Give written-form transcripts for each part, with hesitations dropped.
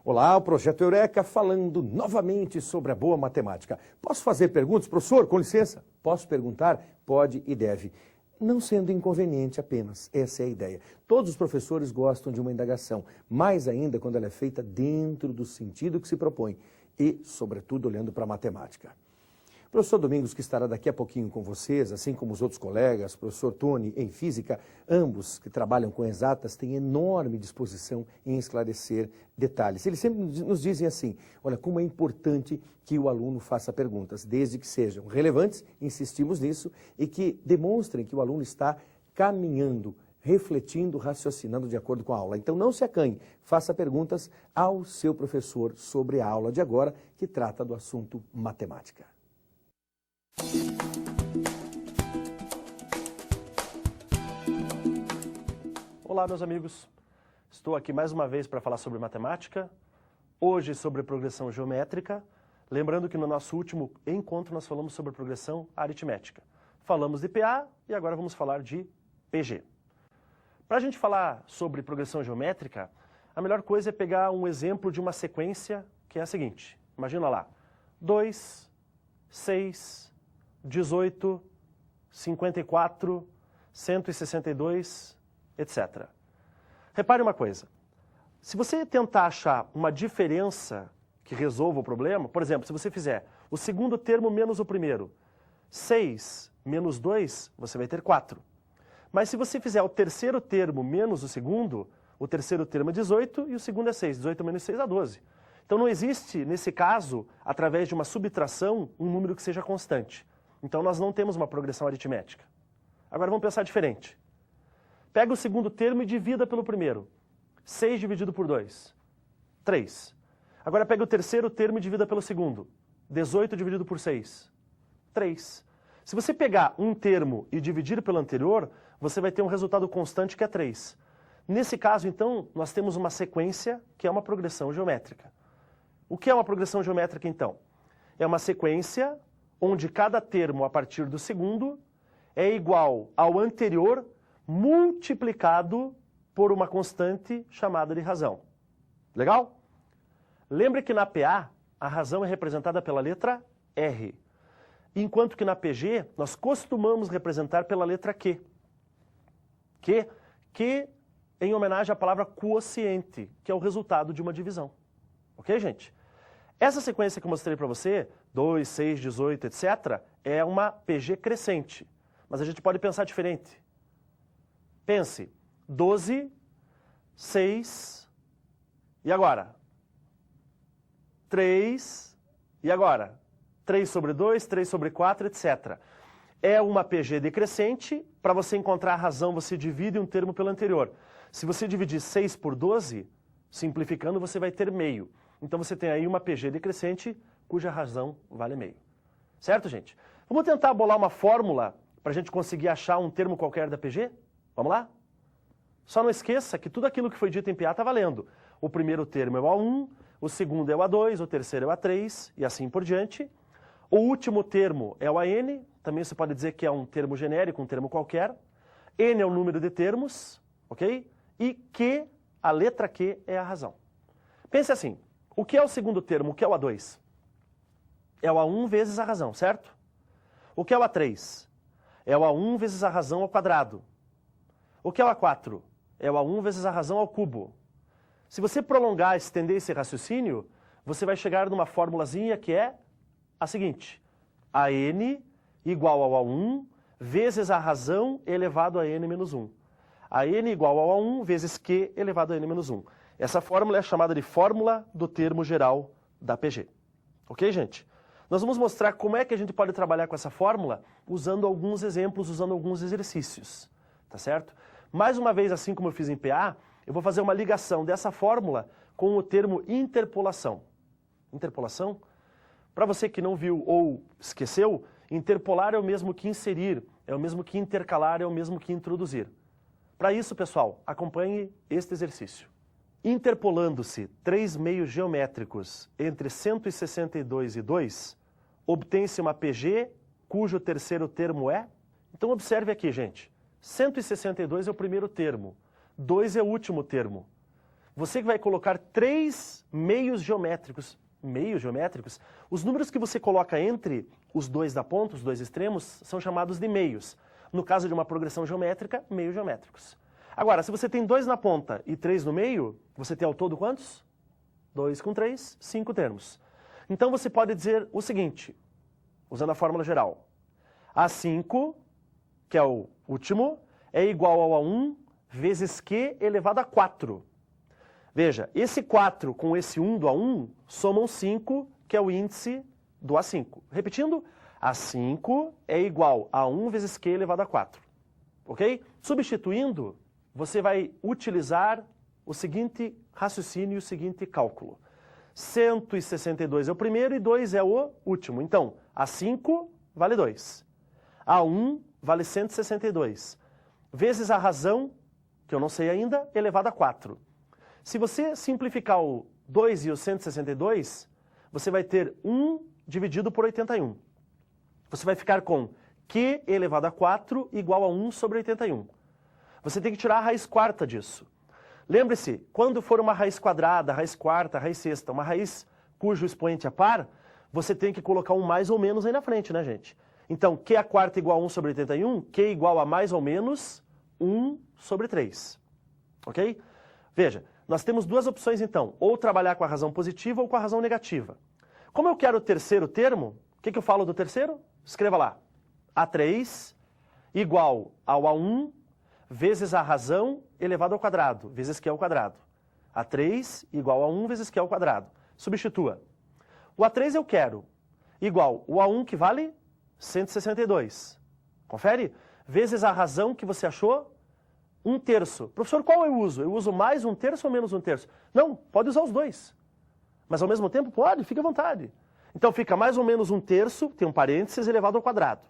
Olá, o Projeto Eureka falando novamente sobre a boa matemática. Posso fazer perguntas, professor? Com licença. Posso perguntar? Pode e deve. Não sendo inconveniente apenas, essa é a ideia. Todos os professores gostam de uma indagação, mais ainda quando ela é feita dentro do sentido que se propõe e, sobretudo, olhando para a matemática. O professor Domingos, que estará daqui a pouquinho com vocês, assim como os outros colegas, o professor Tony, em física, ambos que trabalham com exatas, têm enorme disposição em esclarecer detalhes. Eles sempre nos dizem assim, olha, como é importante que o aluno faça perguntas, desde que sejam relevantes, insistimos nisso, e que demonstrem que o aluno está caminhando, refletindo, raciocinando de acordo com a aula. Então não se acanhe, faça perguntas ao seu professor sobre a aula de agora, que trata do assunto matemática. Olá, meus amigos. Estou aqui mais uma vez para falar sobre matemática, hoje sobre progressão geométrica. Lembrando que no nosso último encontro nós falamos sobre progressão aritmética. Falamos de PA e agora vamos falar de PG. Para a gente falar sobre progressão geométrica, a melhor coisa é pegar um exemplo de uma sequência que é a seguinte. Imagina lá, 2, 6, 18, 54, 162, etc. Repare uma coisa, se você tentar achar uma diferença que resolva o problema, por exemplo, se você fizer o segundo termo menos o primeiro, 6 menos 2, você vai ter 4. Mas se você fizer o terceiro termo menos o segundo, o terceiro termo é 18 e o segundo é 6. 18 menos 6 é 12. Então não existe, nesse caso, através de uma subtração, um número que seja constante. Então nós não temos uma progressão aritmética. Agora vamos pensar diferente. Pega o segundo termo e divida pelo primeiro. 6 dividido por 2, 3. Agora pega o terceiro termo e divida pelo segundo. 18 dividido por 6, 3. Se você pegar um termo e dividir pelo anterior, você vai ter um resultado constante que é 3. Nesse caso, então, nós temos uma sequência que é uma progressão geométrica. O que é uma progressão geométrica, então? É uma sequência onde cada termo a partir do segundo é igual ao anterior multiplicado por uma constante chamada de razão. Legal? Lembre que na PA, a razão é representada pela letra R, enquanto que na PG, nós costumamos representar pela letra Q. Que em homenagem à palavra quociente, que é o resultado de uma divisão. Ok, gente? Essa sequência que eu mostrei para você, 2, 6, 18, etc., é uma PG crescente. Mas a gente pode pensar diferente. Pense, 12, 6, e agora? 3, e agora? 3 sobre 2, 3 sobre 4, etc. É uma PG decrescente. Para você encontrar a razão, você divide um termo pelo anterior. Se você dividir 6 por 12, simplificando, você vai ter meio. Então você tem aí uma PG decrescente, cuja razão vale meio. Certo, gente? Vamos tentar bolar uma fórmula para a gente conseguir achar um termo qualquer da PG? Vamos lá? Só não esqueça que tudo aquilo que foi dito em PA está valendo. O primeiro termo é o A1, o segundo é o A2, o terceiro é o A3 e assim por diante. O último termo é o AN, também você pode dizer que é um termo genérico, um termo qualquer. N é o número de termos, ok? E Q, a letra Q, é a razão. Pense assim, o que é o segundo termo? O que é o A2? É o A1 vezes a razão, certo? O que é o A3? É o A1 vezes a razão ao quadrado. O que é o A4? É o A1 vezes a razão ao cubo. Se você prolongar, estender esse raciocínio, você vai chegar numa formulazinha que é a seguinte. AN igual ao A1 vezes a razão elevado a N menos 1. AN igual ao A1 vezes Q elevado a N menos 1. Essa fórmula é chamada de fórmula do termo geral da PG. Ok, gente? Nós vamos mostrar como é que a gente pode trabalhar com essa fórmula usando alguns exemplos, usando alguns exercícios. Tá certo? Mais uma vez, assim como eu fiz em PA, eu vou fazer uma ligação dessa fórmula com o termo interpolação. Interpolação? Para você que não viu ou esqueceu, interpolar é o mesmo que inserir, é o mesmo que intercalar, é o mesmo que introduzir. Para isso, pessoal, acompanhe este exercício. Interpolando-se 3 meios geométricos entre 162 e 2, obtém-se uma PG cujo terceiro termo é... Então observe aqui, gente. 162 é o primeiro termo, 2 é o último termo. Você vai colocar 3 meios geométricos. Meios geométricos? Os números que você coloca entre os dois da ponta, os dois extremos, são chamados de meios. No caso de uma progressão geométrica, meios geométricos. Agora, se você tem 2 na ponta e 3 no meio, você tem ao todo quantos? 2 com 3, 5 termos. Então você pode dizer o seguinte, usando a fórmula geral. A5, que é o último, é igual ao A1 vezes Q elevado a 4. Veja, esse 4 com esse 1 do A1 somam 5, que é o índice do A5. Repetindo, A5 é igual a 1 vezes Q elevado a 4. Ok? Substituindo, você vai utilizar o seguinte raciocínio e o seguinte cálculo. 162 é o primeiro e 2 é o último. Então, A5 vale 2. A1 vale 162. Vezes a razão, que eu não sei ainda, elevado a 4. Se você simplificar o 2 e o 162, você vai ter 1 dividido por 81. Você vai ficar com Q elevado a 4 igual a 1 sobre 81. Você tem que tirar a raiz quarta disso. Lembre-se, quando for uma raiz quadrada, raiz quarta, raiz sexta, uma raiz cujo expoente é par, você tem que colocar um mais ou menos aí na frente, né, gente? Então, Q a quarta igual a 1 sobre 81, Q igual a mais ou menos 1 sobre 3. Ok? Veja, nós temos duas opções, então. Ou trabalhar com a razão positiva ou com a razão negativa. Como eu quero o terceiro termo, o que eu falo do terceiro? Escreva lá. A3 igual ao A1 vezes a razão elevado ao quadrado, vezes Q ao quadrado. A3 igual a 1 vezes Q ao quadrado. Substitua. O A3 eu quero igual o A1, que vale 162. Confere? Vezes a razão que você achou, 1/3. Professor, qual eu uso? Eu uso mais 1/3 ou menos 1/3? Não, pode usar os dois. Mas ao mesmo tempo pode, fica à vontade. Então fica mais ou menos 1/3, tem um parênteses, elevado ao quadrado.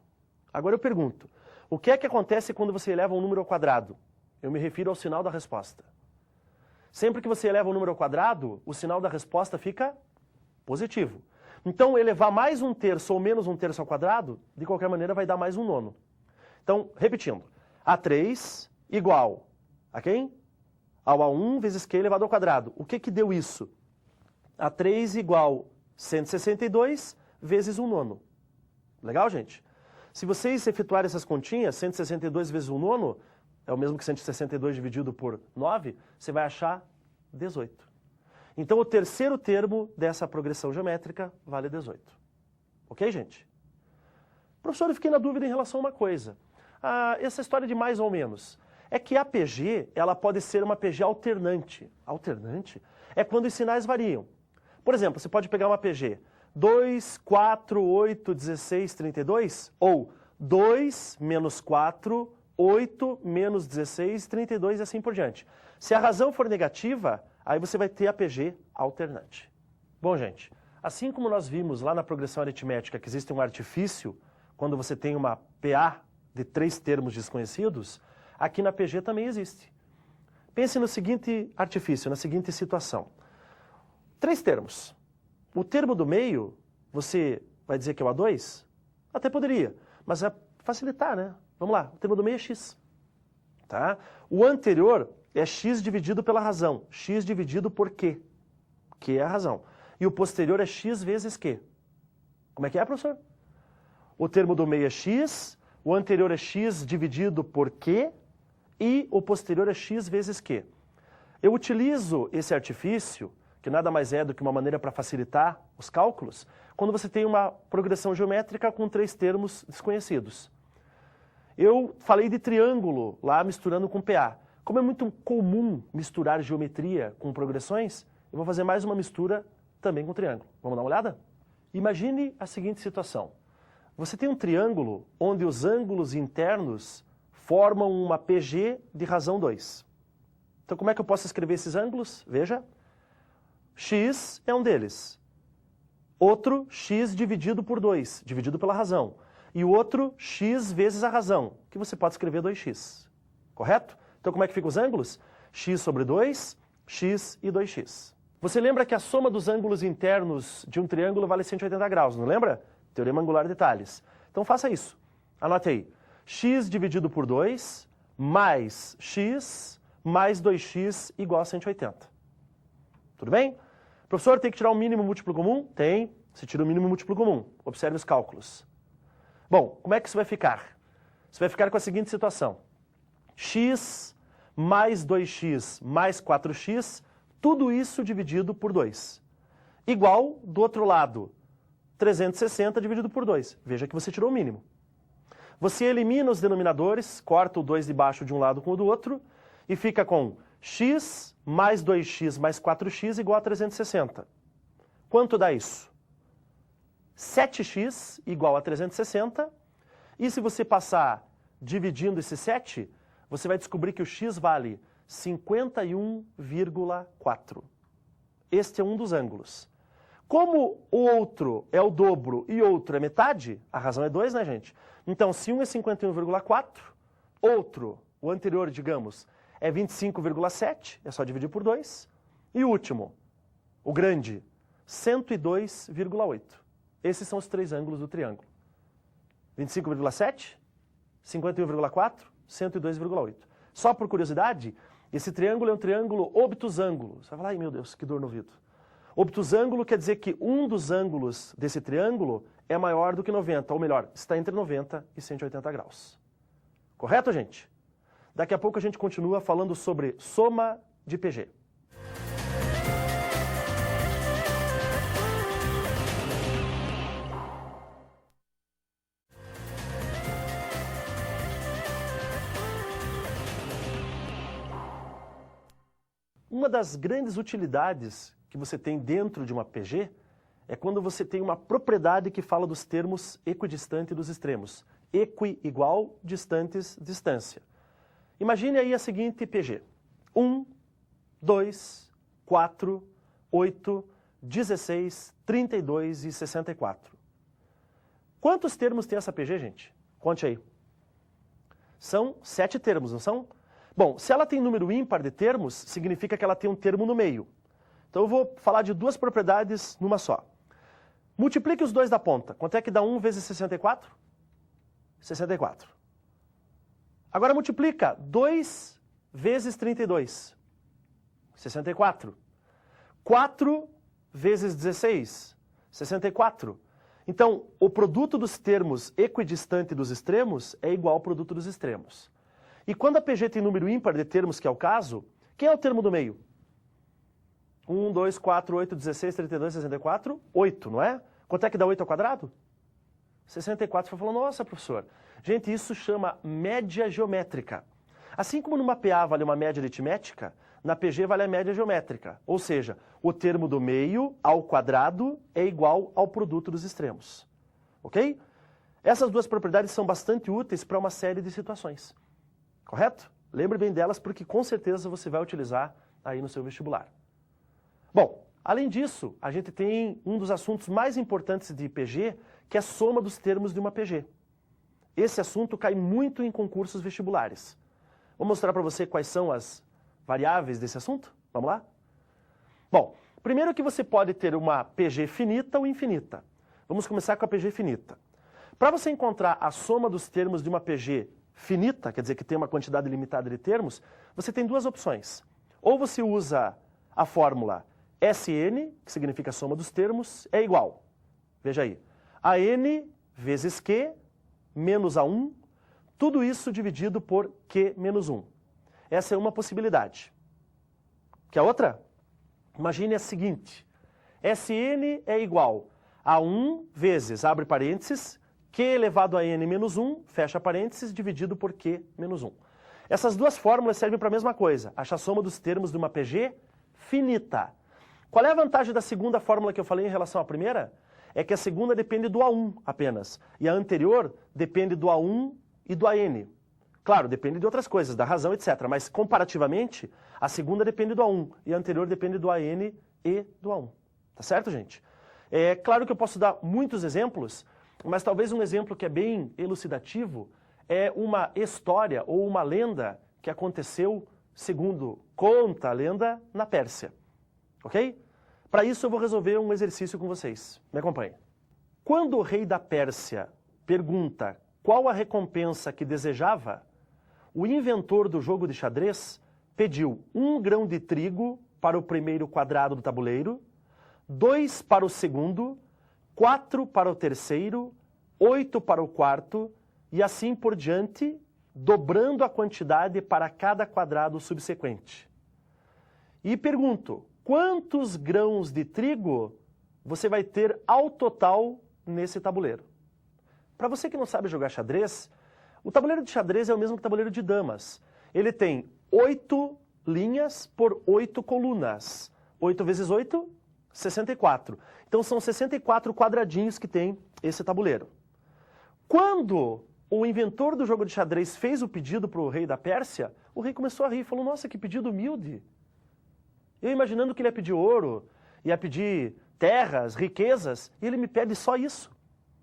Agora eu pergunto, o que é que acontece quando você eleva um número ao quadrado? Eu me refiro ao sinal da resposta. Sempre que você eleva um número ao quadrado, o sinal da resposta fica positivo. Então elevar mais 1/3 ou menos 1/3 ao quadrado, de qualquer maneira vai dar mais 1/9. Então, repetindo, A3 igual a quem? Ao A1 vezes Q elevado ao quadrado. O que deu isso? A3 igual 162 vezes 1/9. Legal, gente? Se vocês efetuarem essas continhas, 162 vezes 1/9 é o mesmo que 162 dividido por 9, você vai achar 18. Então, o terceiro termo dessa progressão geométrica vale 18. Ok, gente? Professor, eu fiquei na dúvida em relação a uma coisa. Essa história de mais ou menos. É que a PG, ela pode ser uma PG alternante. Alternante é quando os sinais variam. Por exemplo, você pode pegar uma PG 2, 4, 8, 16, 32, ou 2 menos 4, 8 menos 16, 32 e assim por diante. Se a razão for negativa, aí você vai ter a PG alternante. Bom, gente, assim como nós vimos lá na progressão aritmética que existe um artifício, quando você tem uma PA de 3 termos desconhecidos, aqui na PG também existe. Pense no seguinte artifício, na seguinte situação. 3 termos. O termo do meio, você vai dizer que é o A2? Até poderia, mas é facilitar, né? Vamos lá, o termo do meio é x. Tá? O anterior é x dividido pela razão, x dividido por q, que é a razão. E o posterior é x vezes q. Como é que é, professor? O termo do meio é x, o anterior é x dividido por q e o posterior é x vezes q. Eu utilizo esse artifício, que nada mais é do que uma maneira para facilitar os cálculos, quando você tem uma progressão geométrica com 3 termos desconhecidos. Eu falei de triângulo lá misturando com PA. Como é muito comum misturar geometria com progressões, eu vou fazer mais uma mistura também com triângulo. Vamos dar uma olhada? Imagine a seguinte situação. Você tem um triângulo onde os ângulos internos formam uma PG de razão 2. Então como é que eu posso escrever esses ângulos? Veja. X é um deles. Outro, x dividido por 2, dividido pela razão. E o outro, x vezes a razão, que você pode escrever 2x. Correto? Então como é que ficam os ângulos? X sobre 2, x e 2x. Você lembra que a soma dos ângulos internos de um triângulo vale 180 graus, não lembra? Teorema angular de Tales. Então faça isso. Anote aí. X dividido por 2 mais x mais 2x igual a 180. Tudo bem? Professor, tem que tirar um mínimo múltiplo comum? Tem. Você tira o mínimo múltiplo comum. Observe os cálculos. Bom, como é que isso vai ficar? Isso vai ficar com a seguinte situação. X mais 2x mais 4x, tudo isso dividido por 2. Igual, do outro lado, 360 dividido por 2. Veja que você tirou o mínimo. Você elimina os denominadores, corta o 2 de baixo de um lado com o do outro, e fica com x mais 2x mais 4x igual a 360. Quanto dá isso? 7x igual a 360, e se você passar dividindo esse 7, você vai descobrir que o x vale 51,4. Este é um dos ângulos. Como o outro é o dobro e outro é metade, a razão é 2, né, gente? Então, se um é 51,4, outro, o anterior, digamos, é 25,7, é só dividir por 2. E o último, o grande, 102,8. Esses são os três ângulos do triângulo. 25,7, 51,4, 102,8. Só por curiosidade, esse triângulo é um triângulo obtusângulo. Você vai falar, ai meu Deus, que dor no ouvido. Obtusângulo quer dizer que um dos ângulos desse triângulo é maior do que 90, ou melhor, está entre 90 e 180 graus. Correto, gente? Daqui a pouco a gente continua falando sobre soma de PG. Uma das grandes utilidades que você tem dentro de uma PG é quando você tem uma propriedade que fala dos termos equidistante dos extremos. Equi, igual, distantes, distância. Imagine aí a seguinte PG. 1, 2, 4, 8, 16, 32 e 64. Quantos termos tem essa PG, gente? Conte aí. São 7 termos, não são? Bom, se ela tem número ímpar de termos, significa que ela tem um termo no meio. Então eu vou falar de duas propriedades numa só. Multiplique os dois da ponta. Quanto é que dá 1 vezes 64? 64. Agora multiplica 2 vezes 32. 64. 4 vezes 16. 64. Então, o produto dos termos equidistante dos extremos é igual ao produto dos extremos. E quando a PG tem número ímpar de termos, que é o caso, quem é o termo do meio? 1, 2, 4, 8, 16, 32, 64, 8, não é? Quanto é que dá 8 ao quadrado? 64. Você falou, nossa, professor. Gente, isso chama média geométrica. Assim como numa PA vale uma média aritmética, na PG vale a média geométrica. Ou seja, o termo do meio ao quadrado é igual ao produto dos extremos. Ok? Essas duas propriedades são bastante úteis para uma série de situações. Correto? Lembre bem delas porque com certeza você vai utilizar aí no seu vestibular. Bom, além disso, a gente tem um dos assuntos mais importantes de PG, que é a soma dos termos de uma PG. Esse assunto cai muito em concursos vestibulares. Vou mostrar para você quais são as variáveis desse assunto? Vamos lá? Bom, primeiro que você pode ter uma PG finita ou infinita. Vamos começar com a PG finita. Para você encontrar a soma dos termos de uma PG finita, quer dizer que tem uma quantidade limitada de termos, você tem duas opções. Ou você usa a fórmula Sn, que significa a soma dos termos, é igual. Veja aí. A n vezes q menos a1, tudo isso dividido por q menos 1. Essa é uma possibilidade. Quer outra? Imagine a seguinte. Sn é igual a 1 vezes, abre parênteses, q elevado a n menos 1, fecha parênteses, dividido por q menos 1. Essas duas fórmulas servem para a mesma coisa, achar a soma dos termos de uma PG finita. Qual é a vantagem da segunda fórmula que eu falei em relação à primeira? É que a segunda depende do A1 apenas, e a anterior depende do A1 e do AN. Claro, depende de outras coisas, da razão, etc. Mas, comparativamente, a segunda depende do A1 e a anterior depende do AN e do A1. Tá certo, gente? É claro que eu posso dar muitos exemplos, mas talvez um exemplo que é bem elucidativo é uma história ou uma lenda que aconteceu, segundo conta a lenda, na Pérsia. Ok? Para isso eu vou resolver um exercício com vocês. Me acompanhe. Quando o rei da Pérsia pergunta qual a recompensa que desejava, o inventor do jogo de xadrez pediu 1 grão de trigo para o primeiro quadrado do tabuleiro, 2 para o segundo, 4 para o terceiro, 8 para o quarto e assim por diante, dobrando a quantidade para cada quadrado subsequente. E pergunto, quantos grãos de trigo você vai ter ao total nesse tabuleiro? Para você que não sabe jogar xadrez, o tabuleiro de xadrez é o mesmo que o tabuleiro de damas. Ele tem 8 linhas por 8 colunas. 8 vezes 8, 64. Então são 64 quadradinhos que tem esse tabuleiro. Quando o inventor do jogo de xadrez fez o pedido para o rei da Pérsia, o rei começou a rir e falou, nossa, que pedido humilde. Eu imaginando que ele ia pedir ouro, ia pedir terras, riquezas, e ele me pede só isso.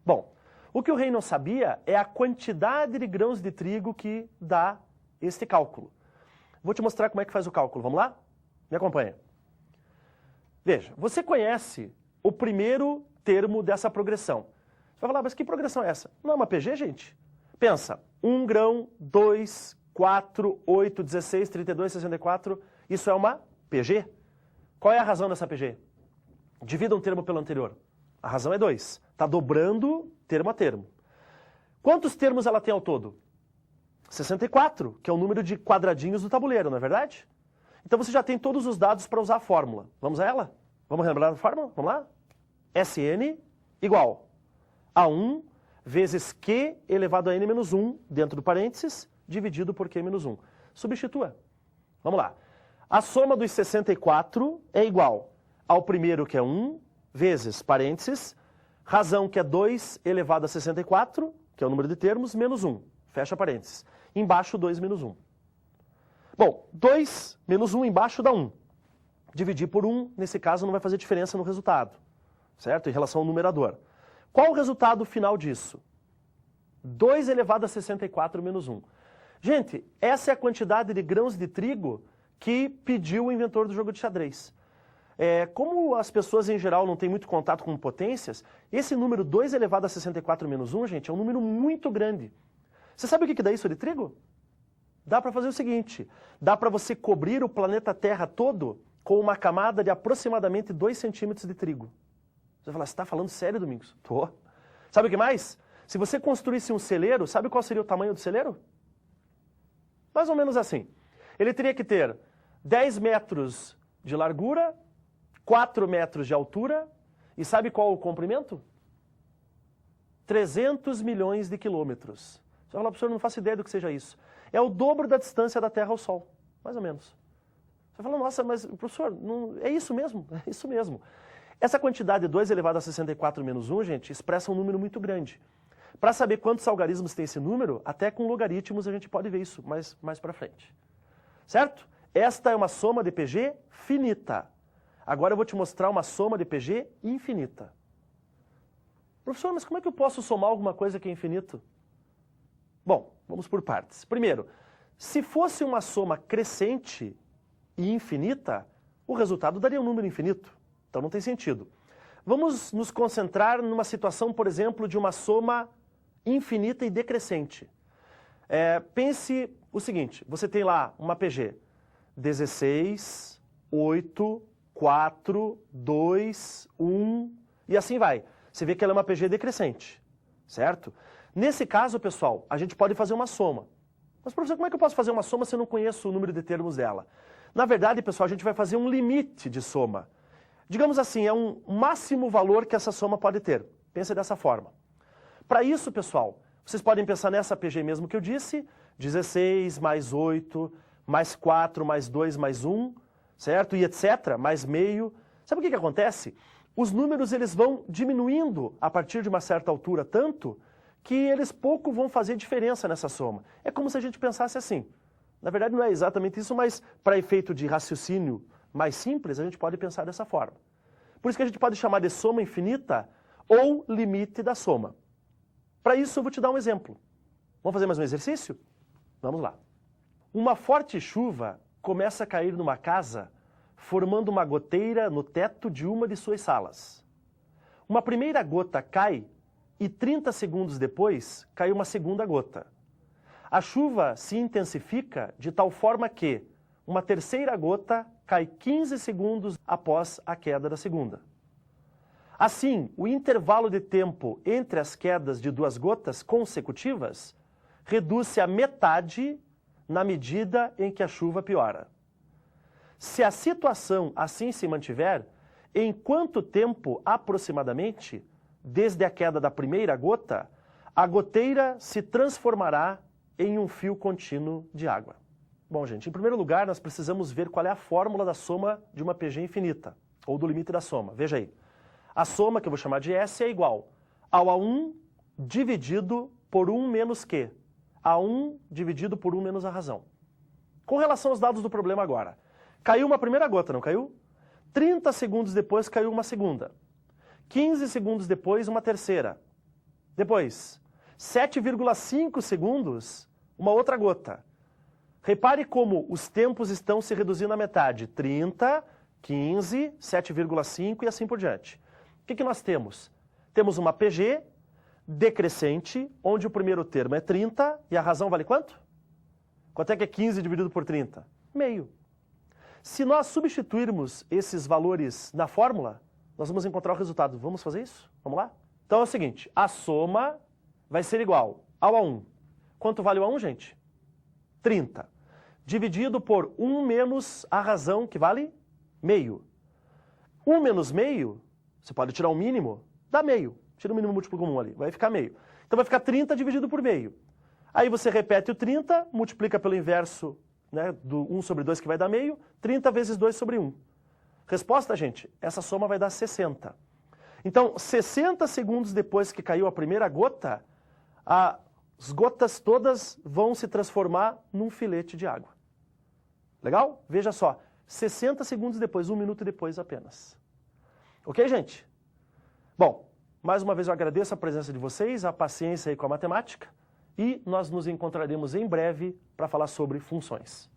Bom, o que o rei não sabia é a quantidade de grãos de trigo que dá este cálculo. Vou te mostrar como é que faz o cálculo. Vamos lá? Me acompanha. Veja, você conhece o primeiro termo dessa progressão. Você vai falar, mas que progressão é essa? Não é uma PG, gente? Pensa, 1 grão, 2, 4, 8, 16, 32, 64, isso é uma PG. Qual é a razão dessa PG? Divida um termo pelo anterior. A razão é 2. Está dobrando termo a termo. Quantos termos ela tem ao todo? 64, que é o número de quadradinhos do tabuleiro, não é verdade? Então você já tem todos os dados para usar a fórmula. Vamos a ela? Vamos lembrar da fórmula? Vamos lá? Sn igual a 1 vezes Q elevado a n menos 1, dentro do parênteses, dividido por Q menos 1. Substitua. Vamos lá. A soma dos 64 é igual ao primeiro, que é 1, vezes parênteses, razão, que é 2 elevado a 64, que é o número de termos, menos 1. Fecha parênteses. Embaixo, 2 menos 1. Bom, 2 menos 1 embaixo dá 1. Dividir por 1, nesse caso, não vai fazer diferença no resultado, certo? Em relação ao numerador. Qual o resultado final disso? 2 elevado a 64 menos 1. Gente, essa é a quantidade de grãos de trigo que pediu o inventor do jogo de xadrez. Como as pessoas em geral não têm muito contato com potências, esse número 2 elevado a 64 menos 1, gente, é um número muito grande. Você sabe o que dá isso de trigo? Dá para fazer o seguinte, dá para você cobrir o planeta Terra todo com uma camada de aproximadamente 2 centímetros de trigo. Você vai falar, você está falando sério, Domingos? Tô. Sabe o que mais? Se você construísse um celeiro, sabe qual seria o tamanho do celeiro? Mais ou menos assim. Ele teria que ter 10 metros de largura, 4 metros de altura, e sabe qual o comprimento? 300 milhões de quilômetros. Você vai falar, professor, não faço ideia do que seja isso. É o dobro da distância da Terra ao Sol, mais ou menos. Você vai falar, nossa, mas professor, não... é isso mesmo? É isso mesmo. Essa quantidade de 2 elevado a 64 menos 1, gente, expressa um número muito grande. Para saber quantos algarismos tem esse número, até com logaritmos a gente pode ver isso mais para frente. Certo? Esta é uma soma de PG finita. Agora eu vou te mostrar uma soma de PG infinita. Professor, mas como é que eu posso somar alguma coisa que é infinito? Bom, vamos por partes. Primeiro, se fosse uma soma crescente e infinita, o resultado daria um número infinito. Então não tem sentido. Vamos nos concentrar numa situação, por exemplo, de uma soma infinita e decrescente. Pense o seguinte, você tem lá uma PG 16, 8, 4, 2, 1 e assim vai. Você vê que ela é uma PG decrescente, certo? Nesse caso, pessoal, a gente pode fazer uma soma. Mas, professor, como é que eu posso fazer uma soma se eu não conheço o número de termos dela? Na verdade, pessoal, a gente vai fazer um limite de soma. Digamos assim, é um máximo valor que essa soma pode ter. Pensa dessa forma. Para isso, pessoal, vocês podem pensar nessa PG mesmo que eu disse, 16 mais 8, mais 4, mais 2, mais 1, certo? E etc., mais meio. Sabe o que acontece? Os números eles vão diminuindo a partir de uma certa altura tanto que eles pouco vão fazer diferença nessa soma. É como se a gente pensasse assim. Na verdade não é exatamente isso, mas para efeito de raciocínio mais simples, a gente pode pensar dessa forma. Por isso que a gente pode chamar de soma infinita ou limite da soma. Para isso eu vou te dar um exemplo. Vamos fazer mais um exercício? Vamos lá. Uma forte chuva começa a cair numa casa, formando uma goteira no teto de uma de suas salas. Uma primeira gota cai e 30 segundos depois cai uma segunda gota. A chuva se intensifica de tal forma que uma terceira gota cai 15 segundos após a queda da segunda. Assim, o intervalo de tempo entre as quedas de 2 gotas consecutivas reduz-se à metade na medida em que a chuva piora. Se a situação assim se mantiver, em quanto tempo aproximadamente, desde a queda da primeira gota, a goteira se transformará em um fio contínuo de água? Bom, gente, em primeiro lugar, nós precisamos ver qual é a fórmula da soma de uma PG infinita, ou do limite da soma. Veja aí. A soma, que eu vou chamar de S, é igual ao A1 dividido por 1 menos Q. A1 dividido por 1 menos a razão. Com relação aos dados do problema agora. Caiu uma primeira gota, não caiu? 30 segundos depois caiu uma segunda. 15 segundos depois, uma terceira. Depois, 7,5 segundos, uma outra gota. Repare como os tempos estão se reduzindo à metade. 30, 15, 7,5 e assim por diante. O que nós temos? Temos uma PG decrescente, onde o primeiro termo é 30 e a razão vale quanto? Quanto é que é 15 dividido por 30? Meio. Se nós substituirmos esses valores na fórmula, nós vamos encontrar o resultado. Vamos fazer isso? Vamos lá? Então é o seguinte, a soma vai ser igual ao A1. Quanto vale o A1, gente? 30. Dividido por 1 menos a razão, que vale meio. 1 menos meio, você pode tirar o mínimo, dá meio. Tira o mínimo múltiplo comum ali, vai ficar meio. Então vai ficar 30 dividido por meio. Aí você repete o 30, multiplica pelo inverso, né, do 1 sobre 2, que vai dar meio, 30 vezes 2 sobre 1. Resposta, gente, essa soma vai dar 60. Então, 60 segundos depois que caiu a primeira gota, as gotas todas vão se transformar num filete de água. Legal? Veja só, 60 segundos depois, 1 minuto depois apenas. Ok, gente? Bom, mais uma vez eu agradeço a presença de vocês, a paciência aí com a matemática, e nós nos encontraremos em breve para falar sobre funções.